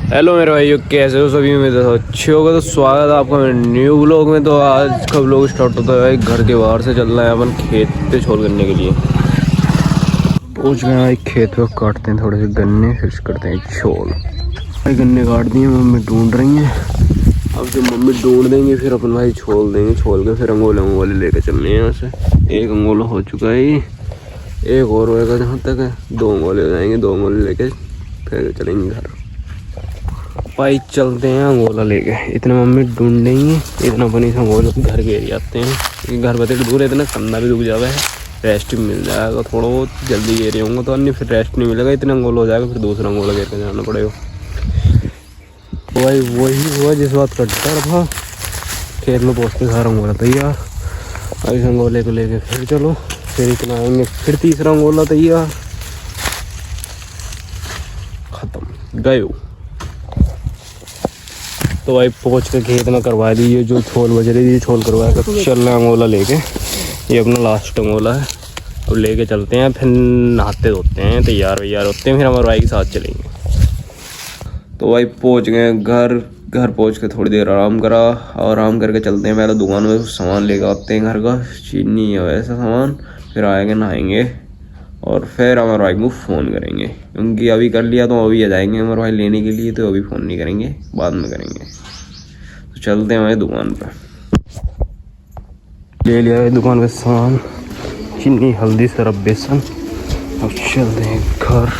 Hello मेरे भाइयों, कैसे हो सभी? में तो अच्छे होगा। तो स्वागत है आपका मेरे न्यू व्लॉग में। तो आज का व्लॉग स्टार्ट होता है भाई, घर के बाहर से चल रहे हैं अपन खेत पे छोल करने के लिए। पहुँच गए भाई खेत पे, काटते हैं थोड़े से गन्ने, फिर करते हैं छोल। भाई गन्ने काट दिए, मम्मी ढूंढ रही हैं। अब जब मम्मी ढूंढ देंगे फिर अपन भाई छोल देंगे। छोल के फिर अंगोले लेके चलने हैं यहाँ से। एक अंगोला हो चुका है, एक और होएगा जहाँ तक है। 2 अंगोले हो जाएंगे, 2 अंगोले लेके फिर चलेंगे घर। भाई चलते हैं अंगोला लेके। इतना मम्मी ढूंढेंगी, इतना बनी से अंगोला घर के एरिया आते हैं। घर बते दूर है, इतना कंधा भी दुख जावा है, रेस्ट भी मिल जाएगा थोड़ा बहुत। जल्दी एरिया होंगे तो अन्य फिर रेस्ट नहीं मिलेगा। इतना अंगोला हो जाएगा, फिर दूसरा अंगोला लेकर जाना पड़ेगा। तो भाई वही हुआ जिस बात करता था, खेत में पहुँच के सारा अंगोला तैयार। अब इस अंगोले को लेके फिर चलो, फिर इतना आएंगे, फिर तीसरा अंगोला तैयार। खत्म गए। तो भाई पहुँच के खेत में करवा दी, जो छोल बज रही थी छोल करवा कर चल रहे अंगोला लेके। ये अपना लास्ट अंगोला है, अब लेके चलते हैं। फिर नहाते धोते हैं, तैयार होते हैं, फिर हमारे भाई के साथ चलेंगे। तो भाई पहुँच गए घर पहुँच के थोड़ी देर आराम करा, और आराम करके चलते हैं पहले दुकान में सामान लेकर आते हैं घर का, चीनी है वैसा सामान। फिर आएंगे, नहाएंगे, और फिर हमारे भाई को फ़ोन करेंगे, क्योंकि अभी कर लिया तो अभी आ जाएंगे हमारे भाई लेने के लिए। तो अभी फ़ोन नहीं करेंगे, बाद में करेंगे। तो चलते हैं हमारी दुकान पर। ले लिया है दुकान पे सामान, चीनी, हल्दी, सरफ, बेसन। अब चलते हैं घर।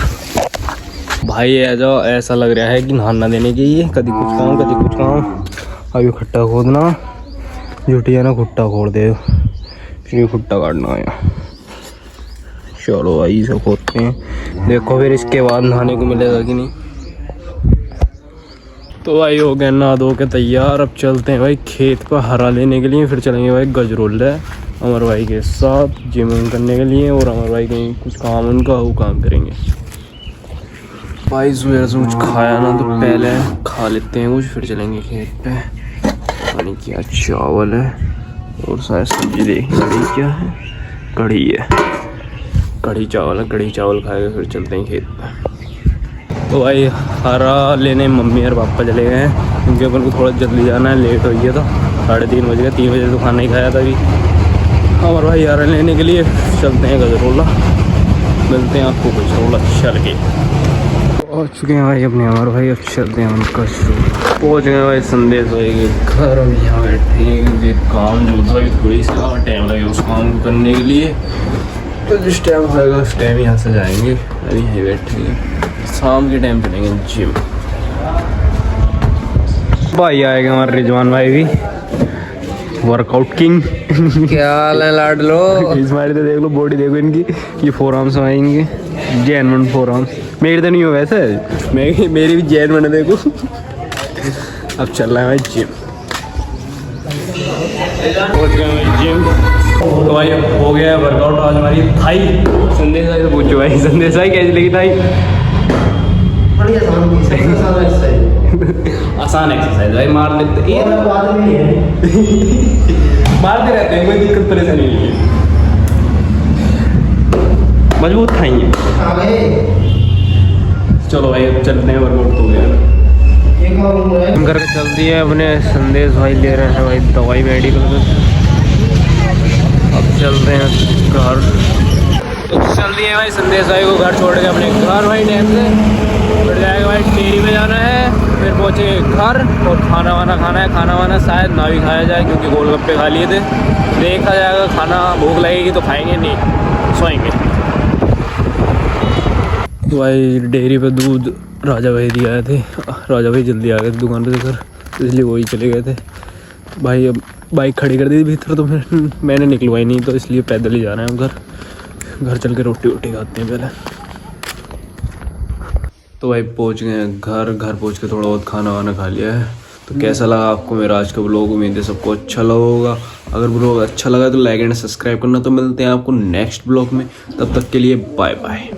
भाई ऐसा लग रहा है कि नहाना देने के लिए कभी कुछ काम। अभी खट्टा खोदना, जुटिया ना खुट्टा खोद दे, फिर खुट्टा काटना आया। चलो भाई सब खोदते हैं, देखो फिर इसके बाद नहाने को मिलेगा कि नहीं। तो भाई हो गया नहा धो के तैयार। अब चलते हैं भाई खेत पर हरा लेने के लिए। फिर चलेंगे भाई गजरोल है अमर भाई के साथ जिम करने के लिए, और अमर भाई कहीं कुछ काम उनका वो काम करेंगे। भाई सुबह से कुछ खाया ना, तो पहले खा लेते हैं कुछ, फिर चलेंगे खेत पे। पानी क्या चावल है, और शायद सब्जी देखने क्या है, कढ़ी है, कढ़ी चावल खाएगा। फिर चलते हैं खेत पे। तो भाई हरा लेने मम्मी और पापा चले गए हैं, क्योंकि अपन को थोड़ा जल्दी जाना है, लेट हो गया था। 3:30 बज गए, 3 बजे तो खाना ही खाया था अभी। हमारे भाई हरा लेने के लिए चलते हैं गजरोला। मिलते हैं आपको गजरोला चल के। पहुँच चुके हैं भाई अपने हमारे भाई, अब चलते हैं उनका शुरू। पहुँच गए भाई संदेश भाई के घर। अब यहाँ बैठे हैं, क्योंकि काम जो था थोड़ी सी टाइम लगे उस काम को करने के लिए। तो जिस टाइम होगा उस टाइम यहाँ से जाएंगे, अभी यहीं बैठेंगे। शाम के टाइम चलेंगे जिम। भाई आएगा हमारे रिजवान भाई भी, वर्कआउट किंग। क्या हाल है लाडलो? इस बार तो देख लो, बॉडी देखो इनकी, ये 4 आर्म्स आएंगे, जैन 4 आर्म्स। मेरी तो नहीं हो वैसे, मेरी भी जैन बने देखो। अब चल रहा है भाई जिम। पहुँच गए भाई जिम। तो भाई हो गया वर्कआउट आज हमारी। थाई संदेश भाई से पूछो भाई, संदेश भाई कैसी लगी थाई? आसान एक्सरसाइज भाई, मार लेते मारते रहते हैं, कोई दिक्कत परेशानी नहीं है, मजबूत खाएंगे। चलो भाई अब चलते हैं, वर्कआउट हो गया। हम घर चल दिए अपने। संदेश भाई ले रहे हैं भाई दवाई मेडिकल में। अब चलते हैं घर। तो चल दिए भाई संदेश भाई को घर छोड़ के अपने घर भाई टाइम से। फिर जाएगा भाई डेयरी में जाना है, फिर पहुँचेंगे घर और खाना वाना खाना है। खाना वाना शायद ना भी खाया जाए, क्योंकि गोलगप्पे खा लिए थे। देखा जाएगा, खाना भूख लगेगी तो खाएंगे, नहीं सोएंगे। तो भाई डेयरी पे दूध राजा भाई दिए आए थे। राजा भाई जल्दी आ गए थे दुकान पे से घर, इसलिए वही चले गए थे। भाई अब बाइक खड़ी कर दी थी भीतर, तो मैंने निकलवाई नहीं, तो इसलिए पैदल ही जाना है हम घर चल के रोटी खाते हैं पहले। तो भाई पहुंच गए हैं घर पहुंच के थोड़ा बहुत खाना वाना खा लिया है। तो कैसा लगा आपको मेरा आज का ब्लॉग? उम्मीद है सबको अच्छा लगा होगा। अगर ब्लॉग अच्छा लगा तो लाइक एंड सब्सक्राइब करना। तो मिलते हैं आपको नेक्स्ट ब्लॉग में, तब तक के लिए बाय बाय।